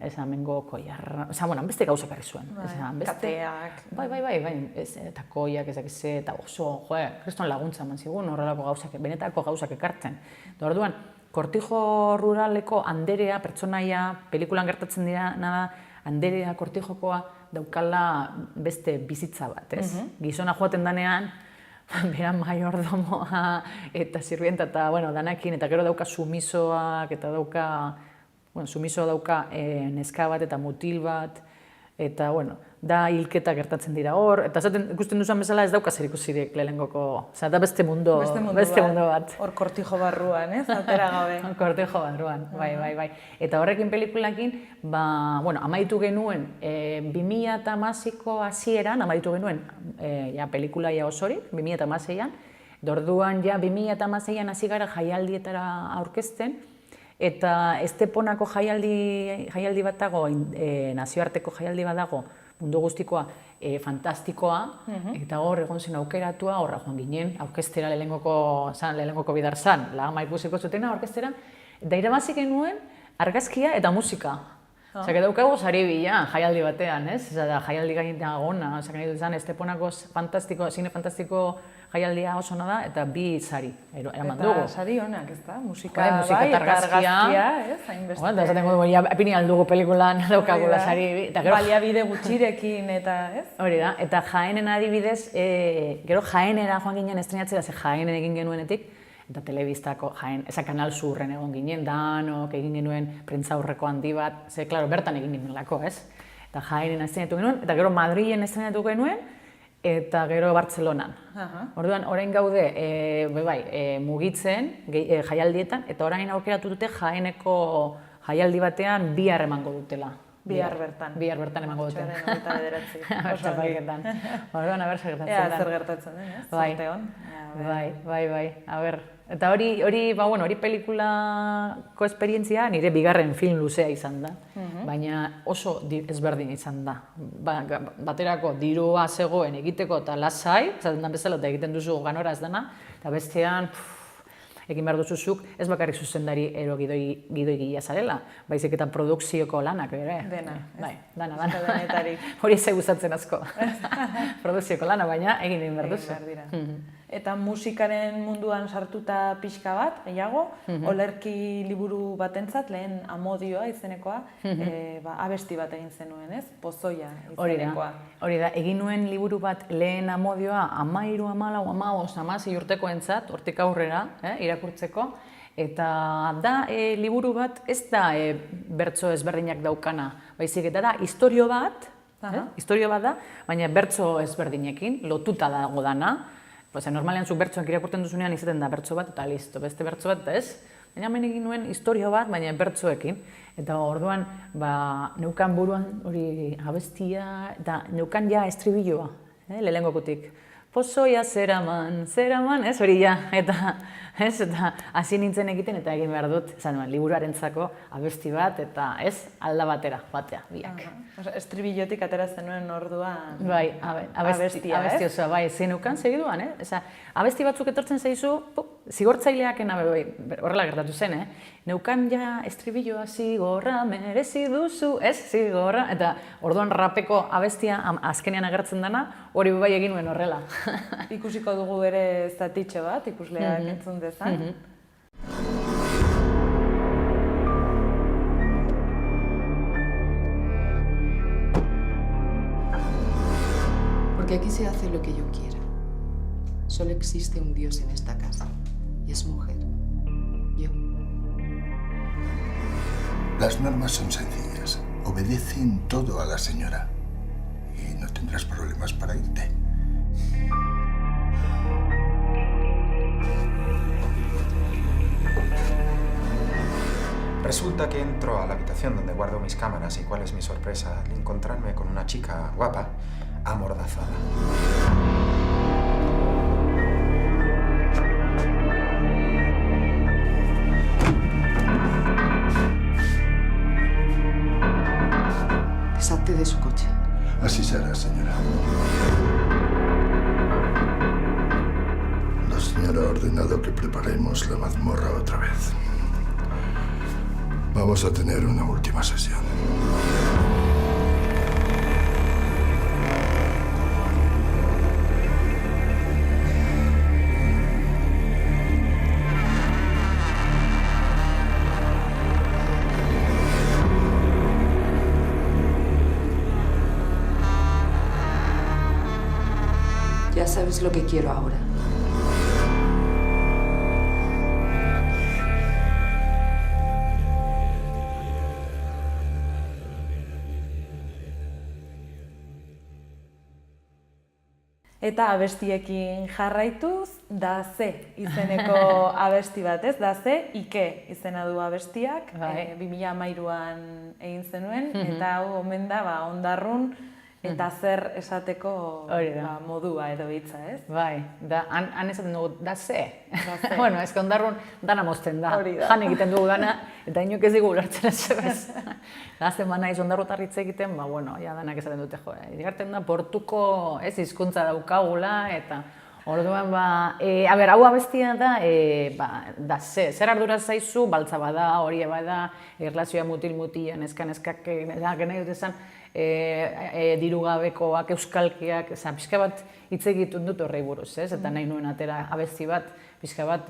esamengo koiarra, bueno, beste gauzak ekarri zuen. Kateak. Bai, eta koiak ezakize, eta oso, kriston laguntza eman zigun horrelako gauzak, benetako gauzak ekartzen. Orduan, Kortijo ruraleko anderea, pertsonaia, pelikulan gertatzen dira, nada, anderea, Kortijokoa, daukala beste bizitza bat, ez? Gizona joaten danean, bera maiordomoa eta sirvienta eta, bueno, danakin, eta gero dauka sumisoak, eta dauka, bueno, sumisoa dauka neska bat eta mutil bat, eta, bueno, da hilketa gertatzen dira hor, eta ikusten duzan bezala ez dauka zer ikusirik lehenengoko, oza, da beste mundu bat. Hor Kortijo barruan, ez, atera gabe. Kortijo barruan, bai. Eta horrekin pelikulakin, bueno, amaitu genuen, 2016ko hasieran amaitu genuen, pelikulaia osorik, 2016an, orduan, 2016an hasi gara jaialdietara aurkezten, eta Esteponako jaialdi bat dago, nazioarteko jaialdi bat dago, mundu guztikoa fantastikoa, eta hor egon zen aukeratua, horra joan ginen, aurkeztera lehenengoko bidar zan, lagama ikusiko zutena aurkeztera, eta irabazi genuen argazkia eta musika. Osea, daukagu sari bila, jaialdi batean, ez? Jaialdi gaina gona, nahi dut zan, Esteponako zine fantastiko jaialdia oso da, eta 2 sari eraman dugu. Eta sari honak, ez da? Musika bai, eta argazkia, ez? Hainbeste. Eta esaten dugu, epini aldugu pelikulan daukagula sari. Baliabide gutxirekin eta, ez? Hori da, eta Jaenen adibidez, gero Jaenera joan ginen estrenatzera, ze Jaenen egin genuenetik, eta telebistako Jaen, eza Kanal Surren egon ginen, danok egin genuen prentzaurreko handi bat, ze, klaro, bertan egin ginen lako, ez? Eta Jaenen estrenatu genuen, eta gero Madrilen estrenatu genuen, eta gero Bartzelonan. Orduan, orain gaude, mugitzen jaialdietan, eta orain aukeratu dute Jaeneko jaialdi batean 2 emango dutela. Bihar bertan. Bihar bertan emango dute. Txoaren 29. Txapelketan. Orduan, a ber, zer gertatzen da. Zer gertatzen den, ez? Zorte hon. Bai. A ber, eta hori pelikulako esperientzia nire bigarren film luzea izan da. Baina oso ezberdin izan da. Baterako dirua zegoen egiteko eta lasai, zaten da bezala eta egiten duzu ganora ez dena, eta bestean, egin behar duzuzuk, ez bakarrik zuzendari ero gidoigilea zarela, baizik eta produkzioko lanak ere. Dena. Bai, dana. Hori ez gustatzen asko. Produkzioko lana, baina egin behar duzu. Eta musikaren munduan sartuta pixka bat, gehiago, olerki liburu batentzat, lehen Amodioa izenekoa, abesti bat egin zenuen, ez? Pozoia izenekoa. Hori da, egin nuen liburu bat lehen Amodioa 13, 14, 15, 16 urtekoentzat, hortik aurrera, irakurtzeko, eta da liburu bat ez da bertso ezberdinak daukana, baizik eta da istorio bat da, baina bertso ezberdinekin, lotuta dago dana. Normalean zuk bertsoak irakurtzen duzunean izaten da bertso bat eta listo, beste bertso bat eta ez. Baina hemen egin nuen istorio bat, baina bertsoekin. Eta orduan, neukan buruan hori abestia, eta neukan ja estribilloa, lehenengokutik. Pozoia zeraman, ez hori ja, eta hasi nintzen egiten eta egin behar dut, liburuarentzako abesti bat eta ez alda batea, biak. Estribillotik atera zenuen orduan abestia, ez? Oso, bai, zenukan segiduan, abesti batzuk etortzen zaizu, zigortzaileaken horrela gertatu zen, neukan ja estribilloa zigorra merezi duzu, ez zigorra, eta orduan rapeko abestia azkenean agertzen dena, hori bai egin nuen horrela. Ikusiko dugu ere zatitxo bat, ikusleak entzun dezan. Porque aquí se hace lo que yo quiera. Solo existe un Dios en esta casa. Y es mujer. Yo. Las normas son sencillas. Obedecen todo a la señora. Y no tendrás problemas para irte. Resulta que entro a la habitación donde guardo mis cámaras y cuál es mi sorpresa al encontrarme con una chica guapa, amordazada. Salte de su coche. Así será, señora. La señora ha ordenado que preparemos la mazmorra otra vez. Vamos a tener una última sesión. Ya sabes lo que quiero ahora. Eta abestiekin jarraituz, Da Ze izeneko abesti bat, ez? Da Ze, Ike izena du abestiak, 2013an egin zenuen, eta hau omen da, ondarrun, eta zer esateko modua edo hitza, ez? Bai, han esaten dugu, Da Ze. Bueno, ez ondarrun dana mozten da. Jan egiten dugu dana, eta inok ez digu ulertzen ez. Gazten naiz ondarrutarritz egiten, bueno, ja danak esaten dute, irigarten da portuko hizkuntza daukagula, eta orduan, hau abestia da, Da Ze, zer ardura zaizu, baltza bada, hori bada, erlazioa mutil-mutilan, neska-neskak, nahi dut esan, dirugabekoak, euskalkiak, pixka bat hitz egiten dut horrei buruz, ez? Eta nahi nuen atera abesti bat, pixka bat,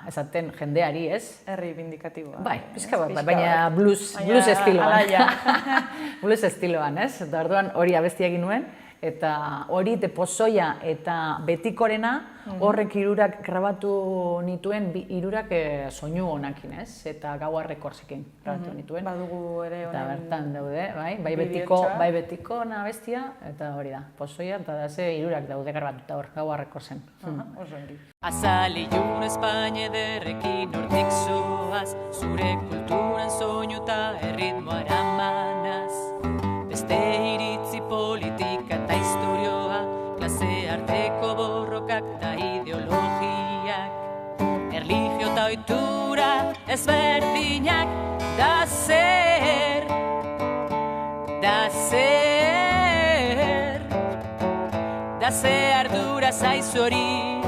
esaten jendeari, ez? Herri bindikatiboa. Bai, pixka bat, baina blues estiloan. Blues estiloan, ez? Eta orduan hori abesti egin nuen, eta hori pozoia eta betikorena horrek hirurak grabatu nituen, hirurak soinu honakin, ez? Eta Gaua Recordsekin grabatu nituen. Badugu ere honen... Eta bertan daude, bai betiko abestia, eta hori da, pozoia eta Da Ze hirurak daude grabatuta hor, Gaua Recordsen. Oso ongi. Azali jun Espainia ederrekin hortik zoaz, zure kulturan soinu eta erritmoa eramanaz. Beste iritzi politika eta historioa, klase arteko borrokak eta ideologiak, erlijio eta ohitura ezberdinak, Da Zer, Da Zer, Da Ze ardura zaizu hori,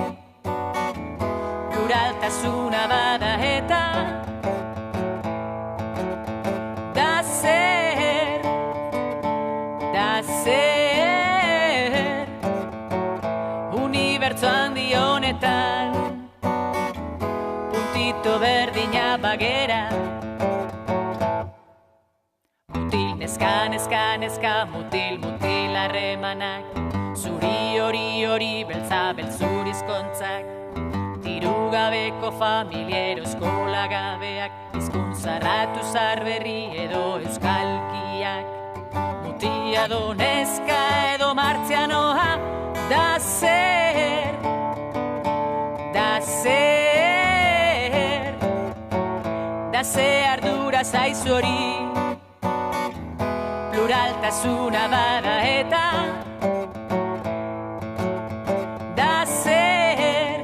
pluraltasuna bada eta Da Zer, Da Zer, unibertso handi honetan, puntito berdina bagera, mutil neska, neska, neska, mutil, mutil harremanak, zuri hori, beltza, beltzuri ezkontzak, dirugabeko familiero eskola gabeak, hizkuntza ratu zarberri edo euskalkiak, mutia edo neska edo martzianoa, Da Zer, Da Zer, Da Ze ardura zaizu hori, pluraltasuna bada eta Da Zer,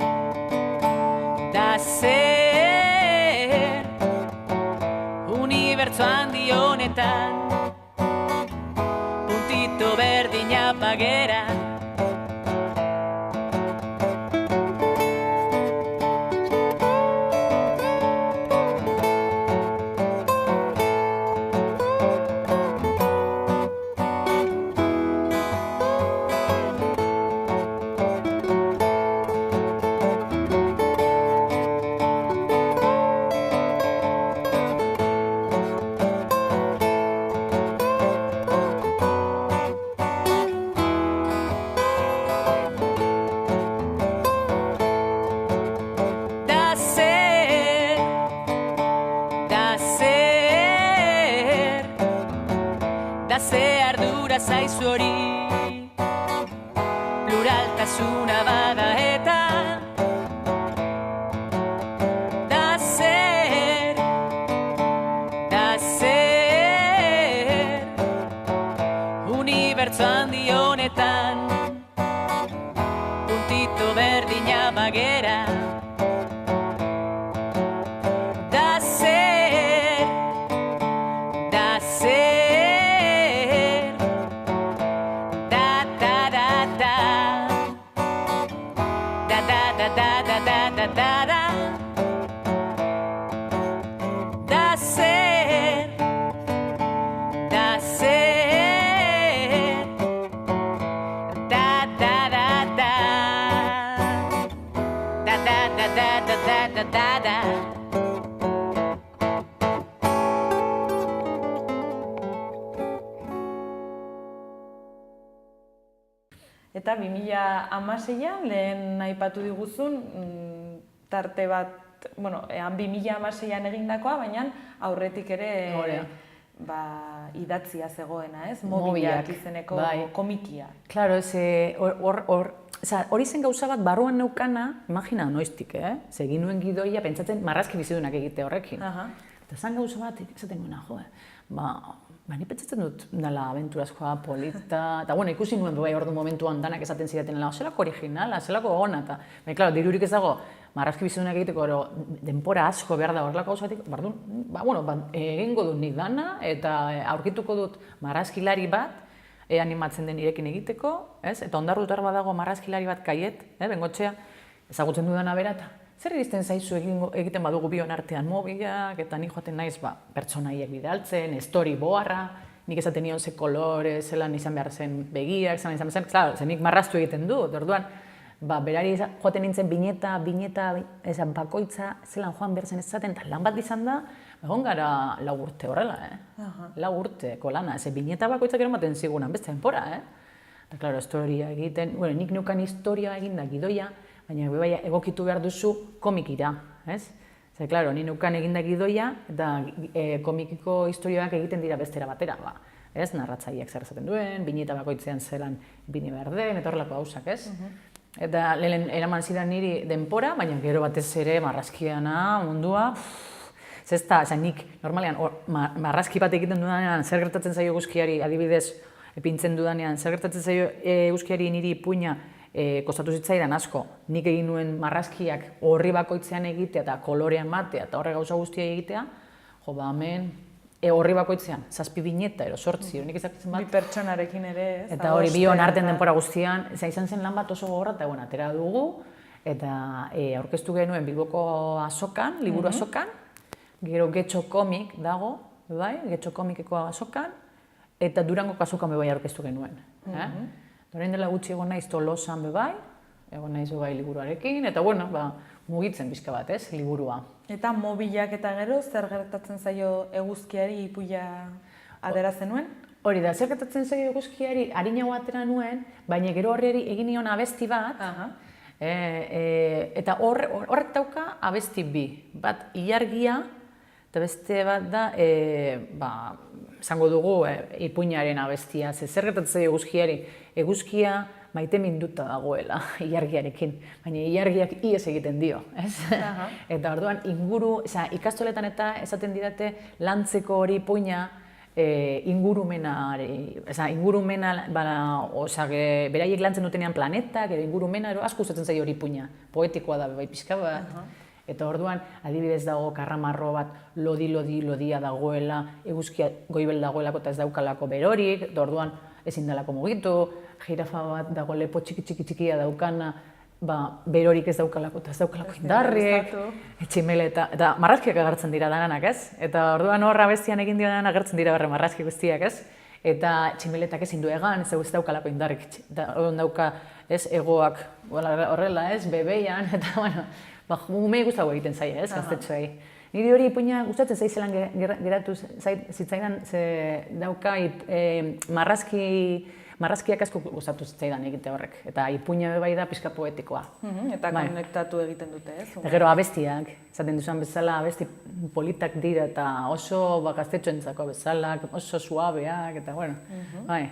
Da Zer, unibertso handi honetan, puntito berdina bagera. Da Ze ardura zaizu hori, pluraltasuna bada eta Da Zer, multzo handi honetan, puntito berdina bagera. Da zer, da zer, da da da da, da da da da da da da da da, da zer, da zer, da da da da, da da da da da da da da. Eta 2016an lehen aipatu diguzun tarte bat, bueno, 2016an egindakoa, baina aurretik ere idatzia zegoena, ez? Mobilak izeneko komikia. Claro, hori zen gauza bat barruan neukana, imagina noiztik, Ze egin nuen gidoia pentsatzen marrazki bizidunak egite horrekin. Eta zan gauza bat, esaten nuena, ni pentsatzen dut dela abenturazkoa, polita, eta bueno, ikusi nuen bai ordu momentuan danak esaten zidaten zelako originala, zelako gona, eta claro, dirurik ez dago marrazki bizidunak egiteko denpora asko behar da horrelako gauzatik, egingo dut nik dana, eta aurkituko dut marrazkilari bat, animatzen den irekin egiteko, eta ondarrutar badago marrazkilari bat kaiet, bengotxea, ezagutzen dudana bera, eta zer iristen zaizu egiten badugu bion artean mobilak, eta nik joaten naiz pertsonaiek bidaltzen, storyboarra, nik esaten nion ze kolore, zelan izan behar zen begiak, zelan izan behar zen, klaro, nik marraztu egiten dut, orduan, berari joaten nintzen bineta, bakoitza, zelan joan behar zen ez zaten, eta lan bat izan da, egon gara 4 urte horrela, 4 urteko lana, ze bineta bakoitzak eromaten zigunan, beste denpora, eta klaro, historia egiten, nik neukan historia eginda gidoia, baina egokitu behar duzu komikira, ez? Zer, klaro, ni neukan eginda gidoia, eta komikiko historioak egiten dira bestera batera, ez? Narratzaileak zer esaten duen, bineta bakoitzean zelan bini behar den, eta horrelako gauzak, ez? Eta lehen eraman zidan niri denpora, baina gero batez ere marrazkiana, mundua, zesta, nik normalean marrazki bat egiten dudanean zer gertatzen zaio eguzkiari, adibidez, epintzen dudanean, zer gertatzen zaio eguzkiari niri ipuina kostatu zitzaidan asko, nik egin nuen marrazkiak horri bakoitzean egitea eta kolorean matea eta horre gauza guztia egitea, hemen horri bakoitzean, 7 bineta ero 8, nik izatzen bat. Bi pertsonarekin ere, ez? Eta hori bion arten denpora guztian, izan zen lan bat oso gogorra eta atera dugu, eta aurkeztu genuen Bilboko azokan, liburu azokan, gero Getxo Komik dago, Getxo Komikeko azokan, eta Durangoko azokan bebai aurkeztu genuen. Orain dela gutxi egon naiz Tolosan bebai, egon naiz bebai liburuarekin, eta bueno, mugitzen pixka bat, ez, liburua. Eta mobilak eta gero, zer gertatzen zaio eguzkiari ipuia atera zenuen? Hori da, zer gertatzen zaio eguzkiari harinago atera nuen, baina gero horri egin nion abesti bat, eta horrek dauka abesti bi. Bat ilargia, eta beste bat da, esango dugu ipuinaren abestia. Zer gertatzen zaio eguzkiari? Eguzkia maite minduta dagoela ilargiarekin, baina ilargiak ies egiten dio, ez? Eta orduan ikastoletan eta esaten didate lantzeko hori ipuina ingurumena, beraiek lantzen dutenean planetak, ingurumena, asko usatzen zaio hori ipuina, poetikoa da bai pixka bat. Eta orduan, adibidez dago karramarro bat lodia dagoela, eguzkia goibel dagoelako eta ez daukalako berorik, eta orduan ezin dalako mugitu, jirafa bat dago lepo txikia daukana, berorik ez daukalako eta ez daukalako indarrik, tximeleta, eta marrazkiak agertzen dira dananak, ez? Eta orduan horra bestian egin dira dananak agertzen dira marrazki guztiak, ez? Eta tximeletak ezin du egan, ez daukalako indarrik, eta orduan dauka egoak horrela, ez? Bebeian, eta bueno, umei guztago egiten zaila, ez? Gaztetxoei. Niri hori ipuina gustatzen zaizelan geratu zitzaidan, dauka marrazkiak asko gustatu zitzaidan egite horrek. Eta ipuina bai da pixka poetikoa. Eta konektatu egiten dute, ez? Eta gero abestiak, zaten duzan bezala abesti politak dira eta oso gaztetxoentzako bezala, oso suabeak, eta bueno, bai.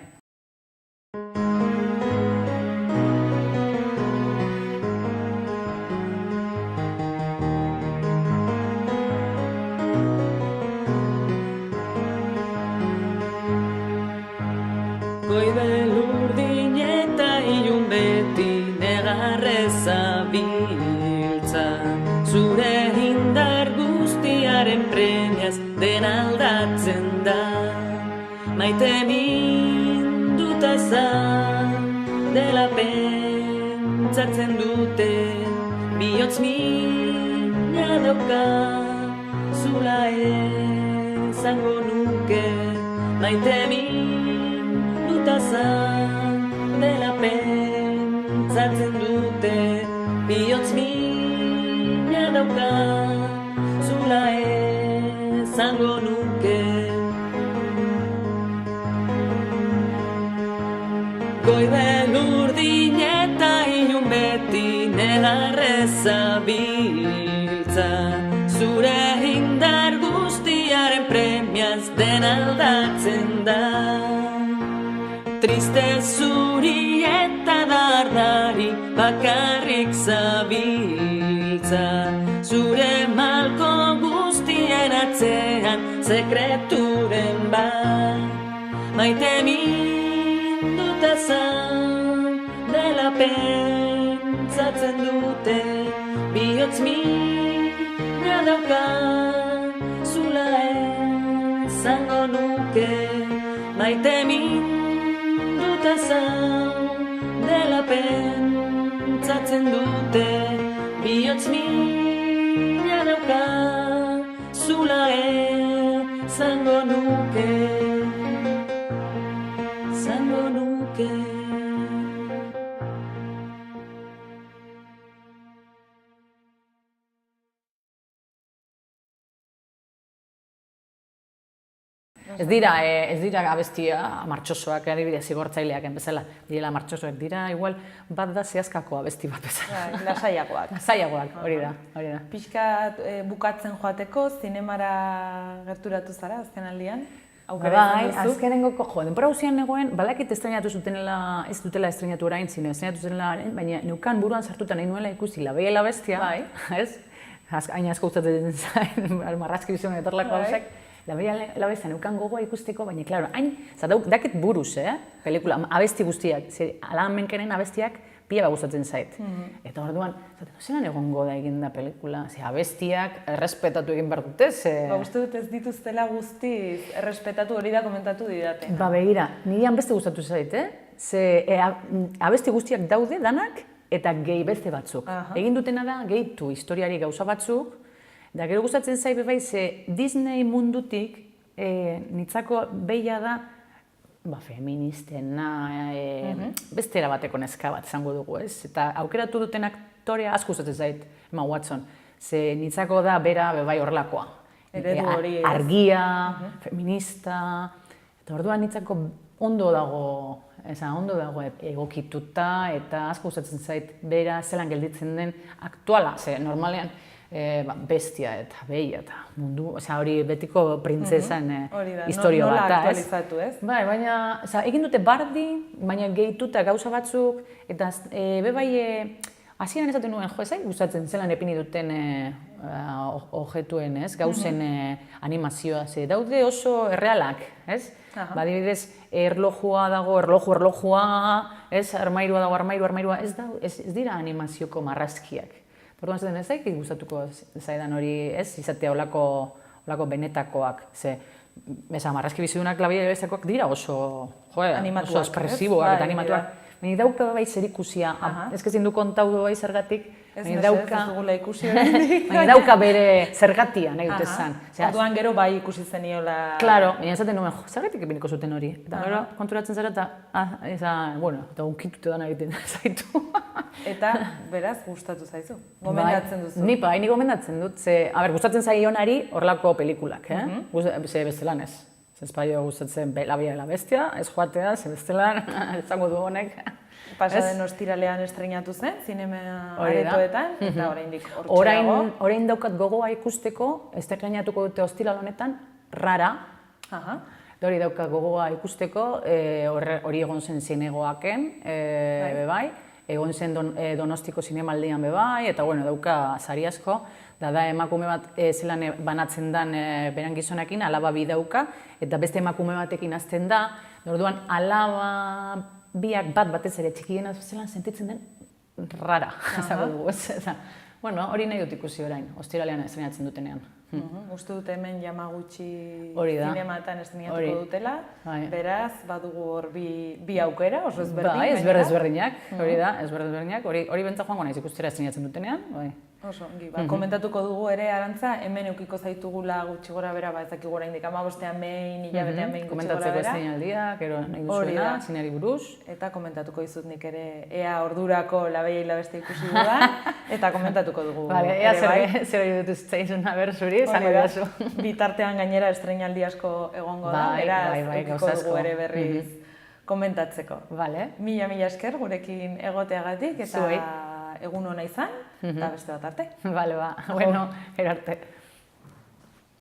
Goibel guztiaren premiaz den aldatzen da. Maite minduta dela pentsatzen dute, bihotz mina dauka, zula esango nuke. Maite minduta dela pentsatzen dute, bihotz mina dauka, zula esango nuke. Goibel urdin eta ilun beti negarrez zabiltza, zure indar guztiaren premiaz den aldatzen da. Triste zuri eta dardari bakarrik zabiltza, zure malko guztien atzean sekreturen bat. Maite minduta dela pentsatzen dute, bihotz mina dauka, zula esango nuke. Maite minduta dela pentsatzen dute, bihotz mina dauka, zula esango nuke. Zango nuke. Ez dira abestia martxosoak, adibidez zigortzaileak bezala, direla martxosoak dira, igual bat da zehazkako abesti bat bezala. Lasaiagoak. Lasaiagoak, hori da. Pixkat bukatzen joateko, zinemara gerturatu zara azkenaldian? Bai, azkenengoko denbora guztian negoen, balakit estrenatu zutenela, ez dutela estrenatu orain zine, estrenatu zutenela, baina neukan buruan sartuta nahi nuela ikusi La Bella y la Bestia, ez? Hain asko gustatzen zain, marrazki bizioen etorlako hausek. La Bella y la Bestia neukan gogoa ikusteko, baina, klaro, hain, dakit buruz, pelikula, abesti guztiak, ala menkenen abestiak pila gustatzen zait. Eta orduan, zelan egongo da egin da pelikula, abestiak errespetatu egin behar dute, uste dut ez dituztela guztiz errespetatu, hori da komentatu didate. Ba, begira, niri beste gustatu zait, abesti guztiak daude danak eta gehi beste batzuk. Egin dutena da, gehitu historiari gauza batzuk, da gero gustatzen zait bai, Disney mundutik nitzako behia da feministena, beste erabateko neska bat izango dugu, ez? Eta aukeratu duten aktorea asko gustatzen zait, Emma Watson. Ze nitzako da bera bai horrelakoa. Eredu hori, ez? Argia, feminista, eta orduan nitzako ondo dago egokituta, eta asko gustatzen zait bera zelan gelditzen den aktuala, ze normalean bestia eta behia eta mundu, hori betiko printzesan historio bat da, ez? Nola aktualizatu, ez? Bai, baina, egin dute bardi, baina gehituta gauza batzuk, eta bai, hasieran esaten nuen, jo, gustatzen zelan epini duten objetuen, ez? Gauzen animazioa, ze daude oso errealak, ez? Adibidez, erlojua dago, erlojua, ez? Armairua dago, armairua, ez dira animazioko marrazkiak. Orduan zaten ez daik gustatuko zaidan hori, ez, izatea olako benetakoak, ze, marrazki bizidunak La Bella y la Bestiakoak dira oso espresiboak eta animatuak. Baina dauka bai zerikusia, ez kezin du kontaudu bai zergatik, baina dauka bere zergatia nahi dute zan. Orduan gero bai ikusi zeniola... Claro, baina esaten nuen, zergatik epiniko zuten hori. Eta gero konturatzen zara eta, eta unkitute dana egiten zaitu. Eta, beraz, gustatu zaizu? Gomendatzen duzu? Ni gomendatzen dut, gustatzen zaionari horrelako pelikulak, ze bestelan ez. Zezpaio gustatzen La Bella y la Bestia, ez joatea, ze bestelan, ezango du honek. Pasaden ostiralean estreinatu zen, zinema aretoetan, eta oraindik hortxe dago. Orain daukat gogoa ikusteko, estreinatuko dute ostiral honetan, Rara. Hori daukat gogoa ikusteko, hori egon zen zinegoaken, bai. Egon zen Donostiko zinemaldian bebai, eta dauka sari asko, da emakume bat zelan banatzen den beran gizonekin, alaba bi dauka, eta beste emakume batekin hasten da, orduan alaba biak batez ere txikiena zelan sentitzen den rara. Hori nahi dut ikusi orain, ostiralean estrenatzen dutenean. Uste dut hemen Yamaguchi Hori da. zinematan estrenatuko dutela, Bai. beraz, badugu hor bi aukera, oso ezberdin. Bai, ezberdinak, hori da, ezberdinak. Hori bentsa joango naiz ikustera estrenatzen dutenean, bai. Oso, ongi, komentatuko dugu ere, Arantza, hemen eukiko zaitugula gutxi gora bera, ez dakik gora indik 15ean behin, hilabetean behin gutxi gora bera. Komentatzeko estreinaldia, gero nahi duzuena, zinari buruz. Eta komentatuko dizut nik ere, ea ordurako Labeia Hilabeste ikusi dudan, eta komentatuko dugu. Bale, ea zer hori dut zitzaizun haber zuri, zango dazu. Bitartean gainera estreinaldi asko egongo da, beraz, eukiko dugu ere berriz komentatzeko. Mila esker gurekin egoteagatik, eta egun hona izan, eta beste bat arte. Bueno, ero arte.